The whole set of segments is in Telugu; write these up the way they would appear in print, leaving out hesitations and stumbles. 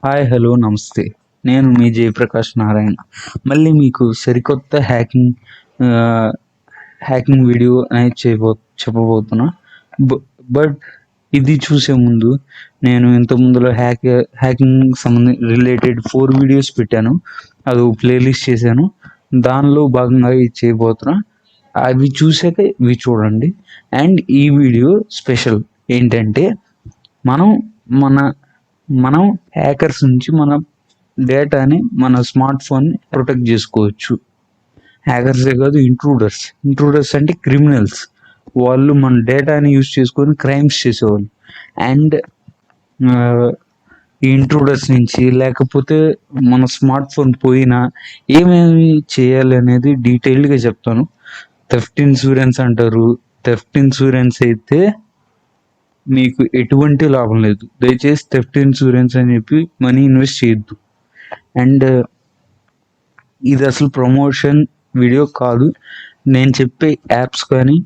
హాయ్ హలో నమస్తే. నేను మీ జయప్రకాష్ నారాయణ. మళ్ళీ మీకు సరికొత్త ఆహ్, హ్యాకింగ్ వీడియో అనేది చెప్పబోతున్నా. బ బట్ ఇది చూసే ముందు నేను ఇంతకు ముందులో హ్యాకింగ్ రిలేటెడ్ 4 వీడియోస్ పెట్టాను. అది ఒక ప్లేలిస్ట్ చేశాను. దానిలో భాగంగా ఇది చేయబోతున్నా. అవి చూసాక ఇవి చూడండి. అండ్ ఈ వీడియో స్పెషల్ ఏంటంటే మనం మన మనం హ్యాకర్స్ నుంచి మన డేటాని మన స్మార్ట్ ఫోన్ ప్రొటెక్ట్ చేసుకోవచ్చు. హ్యాకర్సే కాదు, ఇంట్రూడర్స్ అంటే క్రిమినల్స్. వాళ్ళు మన డేటాని యూజ్ చేసుకొని క్రైమ్స్ చేసేవాళ్ళు. అండ్ ఈ ఇంట్రూడర్స్ నుంచి లేకపోతే మన స్మార్ట్ ఫోన్ పోయినా ఏమేమి చేయాలి అనేది డీటెయిల్డ్గా చెప్తాను. థెఫ్ట్ ఇన్సూరెన్స్ అంటారు. థెఫ్ట్ ఇన్సూరెన్స్ అయితే మీకు ఎటువంటి లాభం లేదు. దయచేసి థెఫ్ట్ ఇన్సూరెన్స్ అని చెప్పి మనీ ఇన్వెస్ట్ చేయొద్దు. అండ్ ఇది అసలు ప్రమోషన్ వీడియో కాదు. నేను చెప్పే యాప్స్ కానీ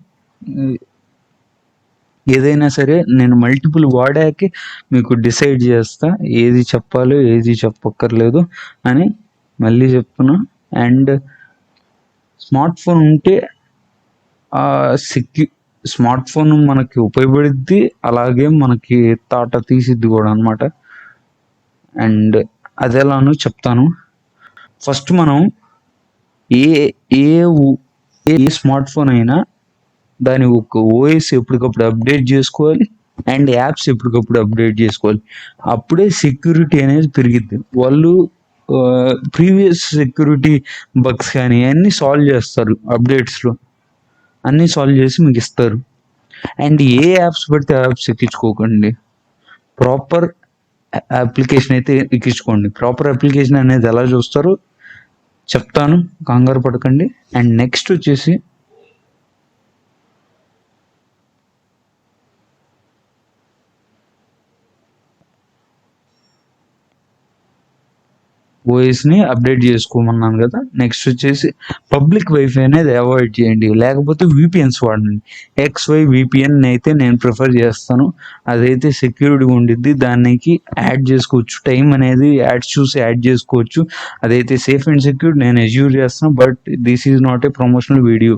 ఏదైనా సరే నేను మల్టిపుల్ వాడాకే మీకు డిసైడ్ చేస్తా ఏది చెప్పాలో ఏది చెప్పక్కర్లేదు అని మళ్ళీ చెప్తున్నా. అండ్ స్మార్ట్ ఫోన్ ఉంటే స్మార్ట్ ఫోన్ మనకి ఉపయోగపడుద్ది, అలాగే మనకి తాట తీసిద్ది కూడా అనమాట. అండ్ అది ఎలానో చెప్తాను. ఫస్ట్ మనం ఏ ఏ ఏ స్మార్ట్ ఫోన్ అయినా దాని ఒక ఓఎస్ ఎప్పటికప్పుడు అప్డేట్ చేసుకోవాలి. అండ్ యాప్స్ ఎప్పటికప్పుడు అప్డేట్ చేసుకోవాలి. అప్పుడే సెక్యూరిటీ అనేది పెరిగిద్ది. వాళ్ళు ప్రీవియస్ సెక్యూరిటీ బగ్స్ కానీ అన్నీ సాల్వ్ చేస్తారు. అప్డేట్స్లో అన్నీ సాల్వ్ చేసి మీకు ఇస్తారు. అండ్ ఏ యాప్స్ పడితే యాప్స్ ఎక్కించుకోకండి. ప్రాపర్ అప్లికేషన్ అయితే ఎక్కించుకోండి. ప్రాపర్ అప్లికేషన్ అనేది ఎలా చూస్తారో చెప్తాను, కంగారు పడకండి. అండ్ నెక్స్ట్ వచ్చేసి ఓఎస్ని అప్డేట్ చేసుకోమన్నాను కదా. నెక్స్ట్ వచ్చేసి పబ్లిక్ వైఫై అనేది అవాయిడ్ చేయండి, లేకపోతే విపిఎన్స్ వాడండి. XY VPN అయితే నేను ప్రిఫర్ చేస్తాను. అదైతే సెక్యూరిటీగా ఉండిద్ది. దానికి యాడ్ చేసుకోవచ్చు, టైం అనేది యాడ్స్ చూసి యాడ్ చేసుకోవచ్చు. అదైతే సేఫ్ అండ్ సెక్యూర్. నేను అజ్యూర్ చేస్తాను. But this is not a promotional video.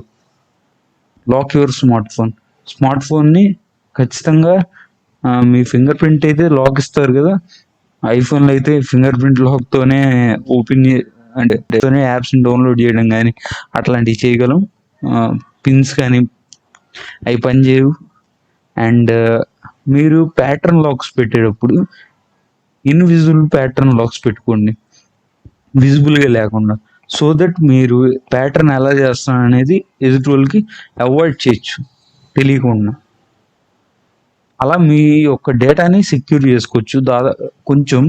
Lock your smart ఫోన్ని ఖచ్చితంగా మీ ఫింగర్ ప్రింట్ అయితే లాక్ ఇస్తారు కదా. ఐఫోన్లో అయితే ఫింగర్ ప్రింట్ లాక్తోనే యాప్స్ని డౌన్లోడ్ చేయడం కానీ అట్లాంటివి చేయగలం. పిన్స్ కానీ అవి పని చేయవు. అండ్ మీరు ప్యాటర్న్ లాక్స్ పెట్టేటప్పుడు ఇన్విజిబుల్ ప్యాటర్న్ లాక్స్ పెట్టుకోండి, విజిబుల్గా లేకుండా. సో దట్ మీరు ప్యాటర్న్ ఎలా చేస్తాను అనేది ఎదుటి వాళ్ళకి అవాయిడ్ చేయొచ్చు తెలియకుండా. అలా మీ యొక్క డేటాని సెక్యూర్ చేసుకోవచ్చు కొంచెం.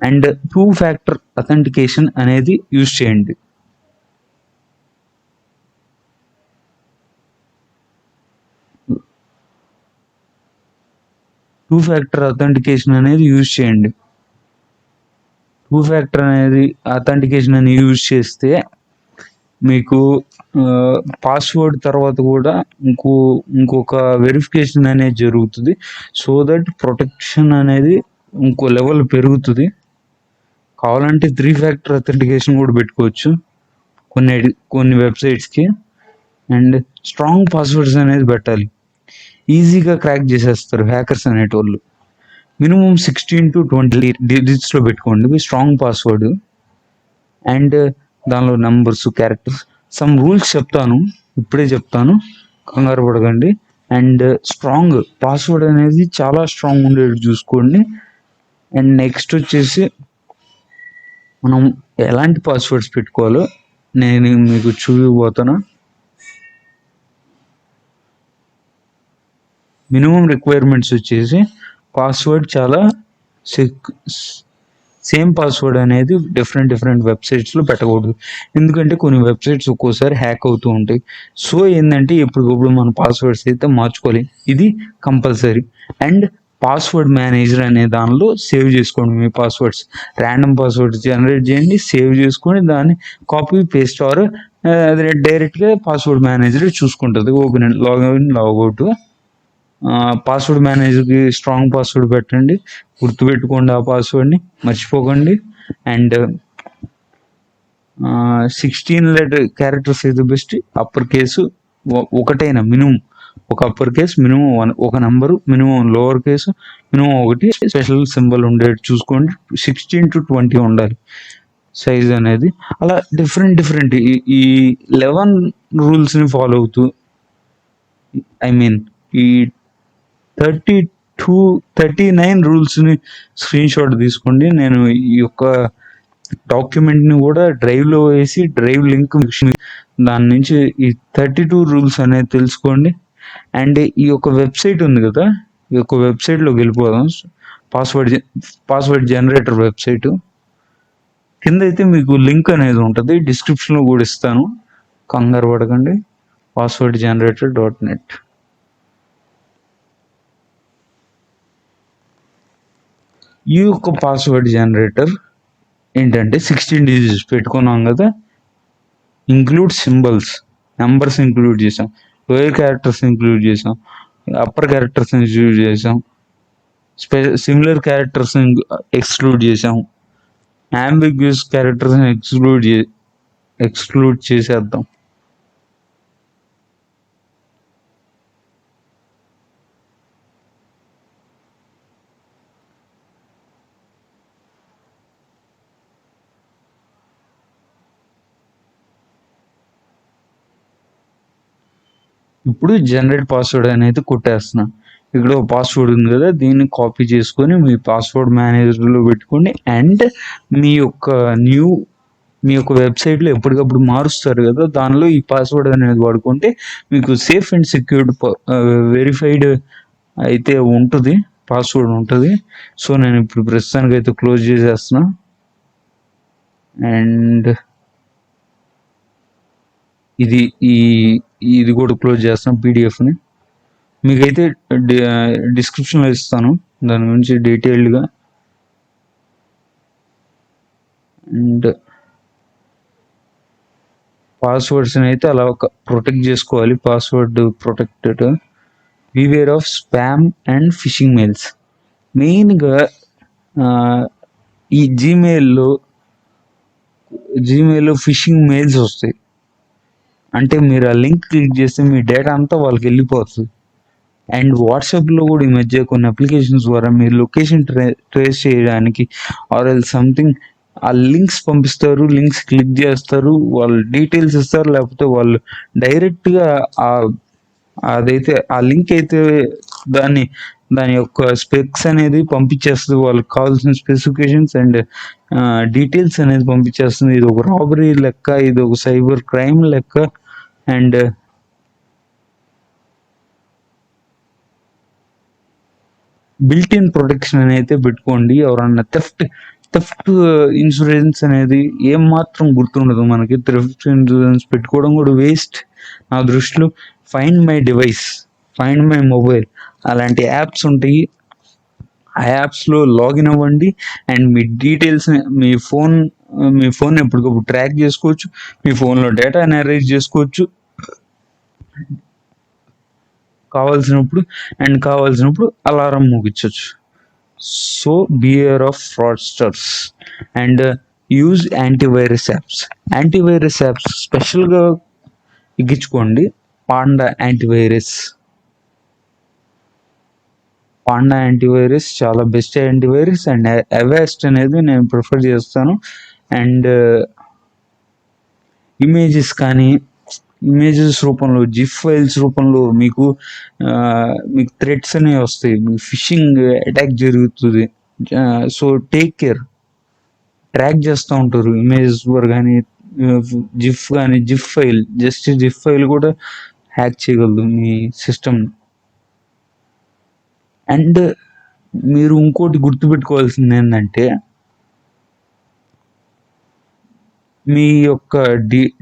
అండ్ 2-factor అథెంటికేషన్ అనేది యూజ్ చేయండి. టూ ఫ్యాక్టర్ అథెంటికేషన్ అనేది యూజ్ చేస్తే మీకు పాస్వర్డ్ తర్వాత కూడా ఇంకొక వెరిఫికేషన్ అనేది జరుగుతుంది. సో దట్ ప్రొటెక్షన్ అనేది ఇంకో లెవెల్ పెరుగుతుంది. కావాలంటే 3-factor అథెంటికేషన్ కూడా పెట్టుకోవచ్చు కొన్ని వెబ్సైట్స్కి. అండ్ స్ట్రాంగ్ పాస్వర్డ్స్ అనేది పెట్టాలి. ఈజీగా క్రాక్ చేసేస్తారు హ్యాకర్స్ అనేటోళ్ళు. మినిమం 16 to 20 డిజిట్స్లో పెట్టుకోండి స్ట్రాంగ్ పాస్వర్డ్. అండ్ దానిలో నెంబర్స్, క్యారెక్టర్స్, సమ్ రూల్స్ ఇప్పుడే చెప్తాను, కంగారు పడకండి. అండ్ స్ట్రాంగ్ పాస్వర్డ్ అనేది చాలా స్ట్రాంగ్ ఉండేది చూసుకోండి. అండ్ నెక్స్ట్ వచ్చేసి మనం ఎలాంటి పాస్వర్డ్స్ పెట్టుకోవాలో నేను మీకు చూపిపోతాను. మినిమం రిక్వైర్మెంట్స్ వచ్చేసి పాస్వర్డ్ చాలా సేమ్ పాస్వర్డ్ అనేది డిఫరెంట్ వెబ్సైట్స్లో పెట్టకూడదు. ఎందుకంటే కొన్ని వెబ్సైట్స్ ఒక్కోసారి హ్యాక్ అవుతూ ఉంటాయి. సో ఏంటంటే ఎప్పటికప్పుడు మన పాస్వర్డ్స్ అయితే మార్చుకోవాలి. ఇది కంపల్సరీ. అండ్ పాస్వర్డ్ మేనేజర్ అనే దానిలో సేవ్ చేసుకోండి మీ పాస్వర్డ్స్. ర్యాండమ్ పాస్వర్డ్స్ జనరేట్ చేయండి, సేవ్ చేసుకొని దాన్ని కాపీ పేస్ట్ ఆర్ డైరెక్ట్గా పాస్వర్డ్ మేనేజర్ చూసుకుంటుంది. లాగిన్ లాగౌట్ పాస్వర్డ్ మేనేజర్కి స్ట్రాంగ్ పాస్వర్డ్ పెట్టండి, గుర్తుపెట్టుకోండి ఆ పాస్వర్డ్ని, మర్చిపోకండి. అండ్ 16 లెటర్ క్యారెక్టర్స్ అయితే బెస్ట్. అప్పర్ కేసు ఒకటైనా మినిమం, ఒక అప్పర్ కేసు మినిమం 1, ఒక number minimum lower case minimum 1, special symbol ఉండేది చూసుకోండి. 16 to 20 ఉండాలి సైజ్ అనేది. అలా డిఫరెంట్ ఈ 11 రూల్స్ని ఫాలో అవుతూ, ఐ మీన్ ఈ 39 రూల్స్ని స్క్రీన్ షాట్ తీసుకోండి. నేను ఈ యొక్క డాక్యుమెంట్ని కూడా డ్రైవ్లో వేసి, డ్రైవ్ లింక్ దాని నుంచి ఈ 32 రూల్స్ అనేది తెలుసుకోండి. అండ్ ఈ యొక్క వెబ్సైట్ ఉంది కదా, ఈ యొక్క వెబ్సైట్లోకి వెళ్ళిపోదాం. పాస్వర్డ్ జనరేటర్ వెబ్సైట్ కింద అయితే మీకు లింక్ అనేది ఉంటుంది, డిస్క్రిప్షన్లో కూడా ఇస్తాను, కంగారు పడకండి. passwordgenerator.net. ఈ యొక్క పాస్వర్డ్ జనరేటర్ ఏంటంటే 16 డిజిట్స్ పెట్టుకున్నాం కదా, ఇంక్లూడ్ సింబల్స్, నెంబర్స్ ఇంక్లూడ్ చేసాం, లోయర్ క్యారెక్టర్స్ ఇంక్లూడ్ చేసాం, అప్పర్ క్యారెక్టర్స్ ఇంక్లూడ్ చేసాం, సిమిలర్ క్యారెక్టర్స్ ఎక్స్క్లూడ్ చేసాం, అంబిగ్యూస్ క్యారెక్టర్స్ ఎక్స్క్లూడ్ చేసేద్దాం. ఇప్పుడు జనరేట్ పాస్వర్డ్ అనేది కొట్టేస్తున్నా. ఇక్కడ పాస్వర్డ్ ఉంది కదా, దీన్ని కాపీ చేసుకొని మీ పాస్వర్డ్ మేనేజర్లో పెట్టుకోండి. అండ్ మీ యొక్క వెబ్సైట్లో ఎప్పటికప్పుడు మారుస్తారు కదా, దానిలో ఈ పాస్వర్డ్ అనేది వాడుకుంటే మీకు సేఫ్ అండ్ సెక్యూర్డ్ వెరిఫైడ్ అయితే ఉంటుంది, పాస్వర్డ్ ఉంటుంది. సో నేను ఇప్పుడు ప్రస్తుతానికి అయితే క్లోజ్ చేసేస్తున్నా. అండ్ ఇది కూడా క్లోజ్ చేస్తాను పీడిఎఫ్ని. మీకైతే డిస్క్రిప్షన్లో ఇస్తాను దాని గురించి డీటెయిల్డ్గా. అండ్ పాస్వర్డ్స్ని అయితే అలా ప్రొటెక్ట్ చేసుకోవాలి. Password protected. Beware of spam and phishing mails. మెయిన్గా ఈ జీమెయిల్లో ఫిషింగ్ మెయిల్స్ వస్తాయి. అంటే మీరు ఆ లింక్ క్లిక్ చేస్తే మీ డేటా అంతా వాళ్ళకి వెళ్ళిపోతుంది. అండ్ వాట్సాప్లో కూడా ఈ మధ్య కొన్ని అప్లికేషన్స్ ద్వారా మీరు లొకేషన్ ట్రేస్ చేయడానికి ఆర్ ఎల్ సంథింగ్ ఆ లింక్స్ పంపిస్తారు, లింక్స్ క్లిక్ చేస్తారు, వాళ్ళు డీటెయిల్స్ ఇస్తారు, లేకపోతే వాళ్ళు డైరెక్ట్గా అదైతే ఆ లింక్ అయితే దాని యొక్క స్పెక్స్ అనేది పంపించేస్తుంది, వాళ్ళకి కావాల్సిన స్పెసిఫికేషన్స్ అండ్ డీటెయిల్స్ అనేది పంపించేస్తుంది. ఇది ఒక రాబరీ లెక్క, ఇది ఒక సైబర్ క్రైమ్ లెక్క. అండ్ బిల్ట్ ఇన్ ప్రొటెక్షన్ అనేది పెట్టుకోండి. ఎవరన్నా థెఫ్ట్ ఇన్సూరెన్స్ అనేది ఏం మాత్రం గుర్తుండదు మనకి. థెఫ్ట్ ఇన్సూరెన్స్ పెట్టుకోవడం కూడా వేస్ట్ నా దృష్టిలో. Find my device, find my mobile అలాంటి యాప్స్ ఉంటాయి. ఆ యాప్స్లో లాగిన్ అవ్వండి అండ్ మీ డీటెయిల్స్, మీ ఫోన్ ఎప్పటికప్పుడు ట్రాక్ చేసుకోవచ్చు, మీ ఫోన్లో డేటాని అరేంజ్ చేసుకోవచ్చు కావాల్సినప్పుడు అలారం మోగించవచ్చు. So beware of fraudsters and use antivirus apps. Antivirus apps స్పెషల్గా ఎక్కించుకోండి. పాండా యాంటీవైరస్ చాలా బెస్ట్ యాంటీవైరస్. అండ్ అవాస్ట్ అనేది నేను ప్రిఫర్ చేస్తాను. అండ్ ఇమేజెస్ రూపంలో, జిఫ్ ఫైల్స్ రూపంలో మీకు థ్రెడ్స్ అనేవి వస్తాయి, ఫిషింగ్ అటాక్ జరుగుతుంది. So take care. ట్రాక్ చేస్తూ ఉంటారు ఇమేజెస్ కానీ జిఫ్ ఫైల్ కూడా హ్యాక్ చేయగలదు మీ సిస్టమ్. అండ్ మీరు ఇంకోటి గుర్తుపెట్టుకోవాల్సింది ఏంటంటే, మీ యొక్క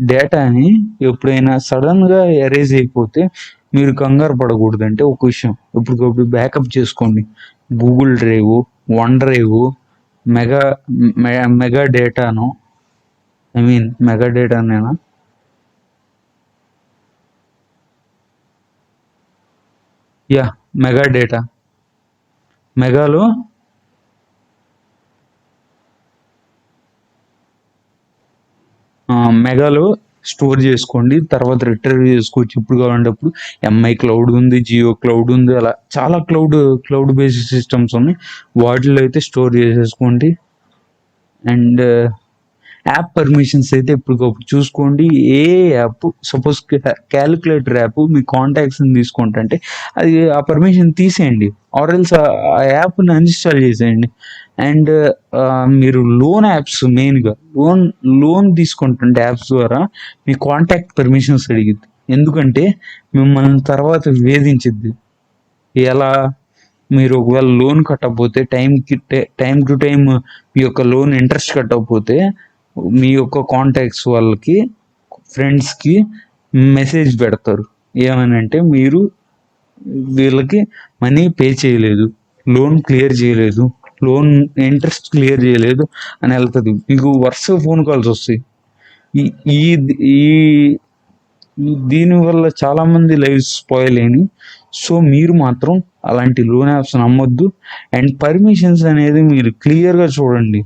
డేటాని ఎప్పుడైనా సడన్గా ఎరేజ్ అయిపోతే మీరు కంగారు పడకూడదు. అంటే ఒక విషయం, ఎప్పటికప్పుడు బ్యాకప్ చేసుకోండి. Google drive, one drive, mega డేటాను, మెగా డేటానేనా, మెగా డేటా. మెగాలో మెగాలో స్టోర్ చేసుకోండి. తర్వాత రిట్రీవ్ చేసుకోవచ్చు ఎప్పుడు కావాలంటే అప్పుడు. ఎంఐ క్లౌడ్ ఉంది, జియో క్లౌడ్ ఉంది, అలా చాలా క్లౌడ్ బేస్డ్ సిస్టమ్స్ ఉన్నాయి. వాటిలో అయితే స్టోర్ చేసేసుకోండి. అండ్ యాప్ పర్మిషన్స్ అయితే ఎప్పటికప్పుడు చూసుకోండి. ఏ యాప్ సపోజ్ క్యాలిక్యులేటర్ యాప్ మీ కాంటాక్ట్స్ని తీసుకుంటుంటే అది ఆ పర్మిషన్ తీసేయండి, ఆర్ఎల్స్ ఆ యాప్ని అన్ఇన్స్టాల్ చేసేయండి. అండ్ మీరు లోన్ యాప్స్ మెయిన్గా లోన్ తీసుకుంటుంటే యాప్స్ ద్వారా మీ కాంటాక్ట్ పర్మిషన్స్ అడిగిద్ది. ఎందుకంటే మిమ్మల్ని తర్వాత వేధించిద్ది. ఎలా? మీరు ఒకవేళ లోన్ కట్టకపోతే టైం టు టైం మీ యొక్క లోన్ ఇంట్రెస్ట్ కట్టకపోతే మీ యొక్క కాంటాక్ట్స్ వాళ్ళకి, ఫ్రెండ్స్కి మెసేజ్ పెడతారు. ఏమని అంటే మీరు వీళ్ళకి మనీ పే చేయలేదు, లోన్ క్లియర్ చేయలేదు, లోన్ ఇంట్రెస్ట్ క్లియర్ చేయలేదు అని వెళ్తుంది. మీకు వరుస ఫోన్ కాల్స్ వస్తాయి. ఈ ఈ ఈ దీనివల్ల చాలామంది లైఫ్ స్పాయిల్ అయినాయి. సో మీరు మాత్రం అలాంటి లోన్ యాప్స్ నమ్మొద్దు. అండ్ పర్మిషన్స్ అనేది మీరు క్లియర్గా చూడండి.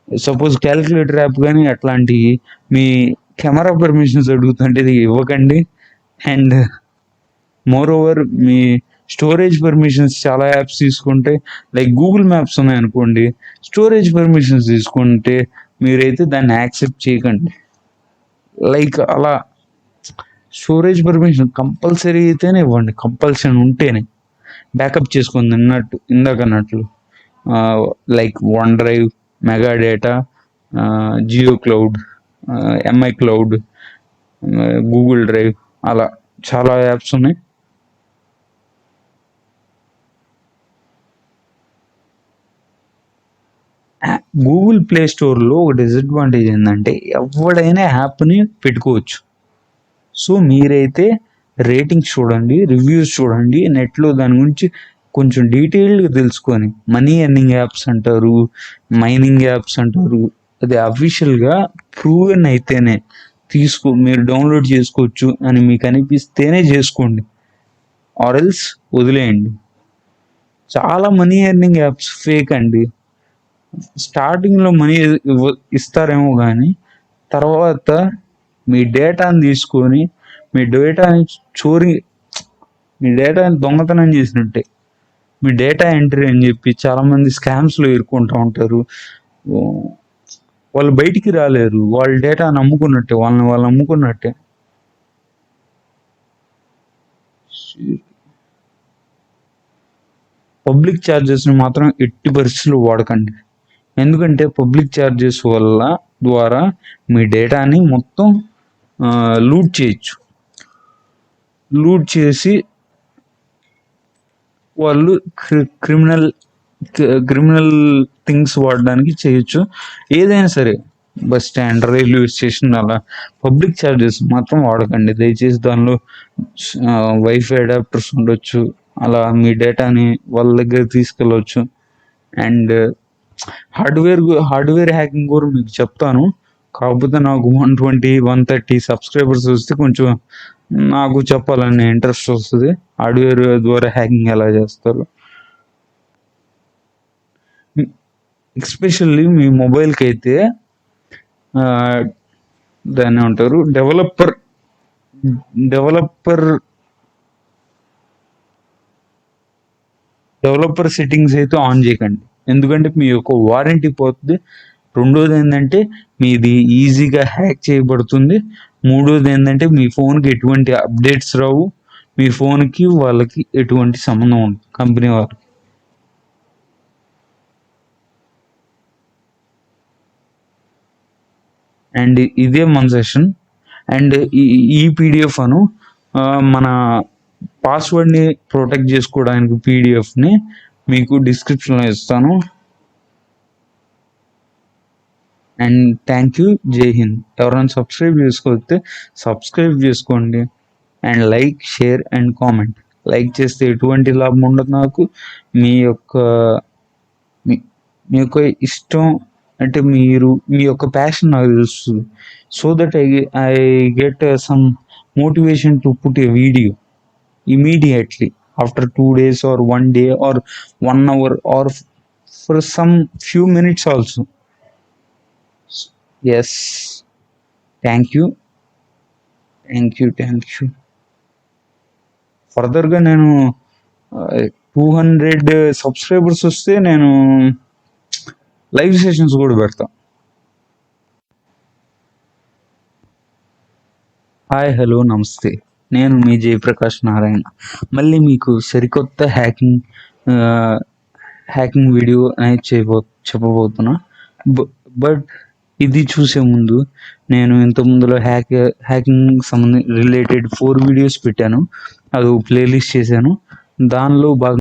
సపోజ్ క్యాలిక్యులేటర్ యాప్ కానీ అట్లాంటి మీ కెమెరా పర్మిషన్స్ అడుగుతుంటే ఇది ఇవ్వకండి. And more over me storage permissions చాలా యాప్స్ తీసుకుంటే, లైక్ గూగుల్ మ్యాప్స్ ఉన్నాయనుకోండి, స్టోరేజ్ పర్మిషన్స్ తీసుకుంటే మీరైతే దాన్ని యాక్సెప్ట్ చేయకండి. లైక్ అలా స్టోరేజ్ పర్మిషన్ కంపల్సరీ అయితేనే ఇవ్వండి, కంపల్షన్ ఉంటేనే. బ్యాకప్ చేసుకుంది ఇందాక అన్నట్లు like OneDrive, Mega data, Jio cloud, MI cloud, Google Drive, అలా చాలా యాప్స్ ఉన్నాయి. గూగుల్ ప్లే స్టోర్లో ఒక డిసడ్వాంటేజ్ ఏంటంటే ఎవడైనా యాప్ని పెట్టుకోవచ్చు. సో మీరైతే రేటింగ్స్ చూడండి, రివ్యూస్ చూడండి, నెట్లో దాని గురించి కొంచెం డీటెయిల్డ్గా తెలుసుకొని. మనీ ఎర్నింగ్ యాప్స్ అంటారు, మైనింగ్ యాప్స్ అంటారు, అది అఫీషియల్గా ప్రూవెన్ అయితేనే మీరు డౌన్లోడ్ చేసుకోవచ్చు అని మీకు అనిపిస్తేనే చేసుకోండి, ఆర్ఎల్స్ వదిలేయండి. చాలా మనీ ఎర్నింగ్ యాప్స్ ఫేక్ అండి. స్టార్టింగ్లో మనీ ఇస్తారేమో కానీ తర్వాత మీ డేటాని తీసుకొని మీ డేటాని దొంగతనం చేసినట్టే. మీ డేటా ఎంట్రీ అని చెప్పి చాలామంది స్కామ్స్లో ఇరుక్కుంటూ ఉంటారు. వాళ్ళు బయటికి రాలేరు, వాళ్ళ డేటా నమ్ముకున్నట్టే, వాళ్ళు నమ్ముకున్నట్టే. పబ్లిక్ ఛార్జెస్ని మాత్రం ఎట్టి పరిస్థితుల్లో వాడకండి. ఎందుకంటే పబ్లిక్ ఛార్జెస్ ద్వారా మీ డేటాని మొత్తం లూట్ చేయొచ్చు. లూట్ చేసి వాళ్ళు క్రిమినల్ థింగ్స్ వాడడానికి చేయొచ్చు. ఏదైనా సరే, బస్ స్టాండ్, రైల్వే స్టేషన్, అలా పబ్లిక్ ఛార్జెస్ మాత్రం వాడకండి దయచేసి. దానిలో వైఫై అడాప్టర్స్ ఉండొచ్చు, అలా మీ డేటాని వాళ్ళ దగ్గర తీసుకెళ్ళవచ్చు. అండ్ హార్డ్వేర్ హ్యాకింగ్ కూడా మీకు చెప్తాను. కాకపోతే నాకు 130 సబ్స్క్రైబర్స్ వస్తే కొంచెం నాకు చెప్పాలని ఇంట్రెస్ట్ వస్తుంది, హార్డ్వేర్ ద్వారా హ్యాకింగ్ ఎలా చేస్తారు. ఎస్పెషల్లీ మీ మొబైల్కి అయితే దాన్ని ఏమంటారు, డెవలపర్ సెట్టింగ్స్ అయితే ఆన్ చేయకండి. ఎందుకంటే మీ యొక్క వారంటీ పోతుంది. రెండోది ఏంటంటే మీది ఈజీగా హ్యాక్ చేయబడుతుంది. మూడోది ఏంటంటే మీ ఫోన్కి ఎటువంటి అప్డేట్స్ రావు, మీ ఫోన్కి వాళ్ళకి ఎటువంటి సంబంధం ఉండదు, కంపెనీ వాళ్ళకి. అండ్ ఇదే మన సెషన్. అండ్ ఈ పీడిఎఫ్ మన పాస్వర్డ్ని ప్రొటెక్ట్ చేసుకోవడానికి పీడిఎఫ్ని మీకు డిస్క్రిప్షన్లో ఇస్తాను. అండ్ థ్యాంక్ యూ, జై హింద్. ఎవరైనా సబ్స్క్రైబ్ చేసుకోకపోతే సబ్స్క్రైబ్ చేసుకోండి. And like, share and comment. Like చేస్తే ఎటువంటి లాభం ఉండదు నాకు, మీ యొక్క ఇష్టం అంటే మీ యొక్క ప్యాషన్ నాకు తెలుస్తుంది. So that I get some motivation to put a video immediately after 2 days or one day or 1 hour or for some few minutes also. Yes, thank you, thank you. ఫర్దర్గా నేను 200 సబ్స్క్రైబర్స్ వస్తే నేను లైవ్ సెషన్స్ కూడా పెడతా. హాయ్, హలో, నమస్తే. నేను మీ జయప్రకాష్ నారాయణ. మళ్ళీ మీకు సరికొత్త హ్యాకింగ్ వీడియో అనేది చెప్పబోతున్నా. బట్ ఇది చూసే ముందు నేను ఇంతకుముందులో హ్యాకింగ్ రిలేటెడ్ 4 వీడియోస్ పెట్టాను. అది ప్లేలిస్ట్ చేశాను. దానిలో భాగంగా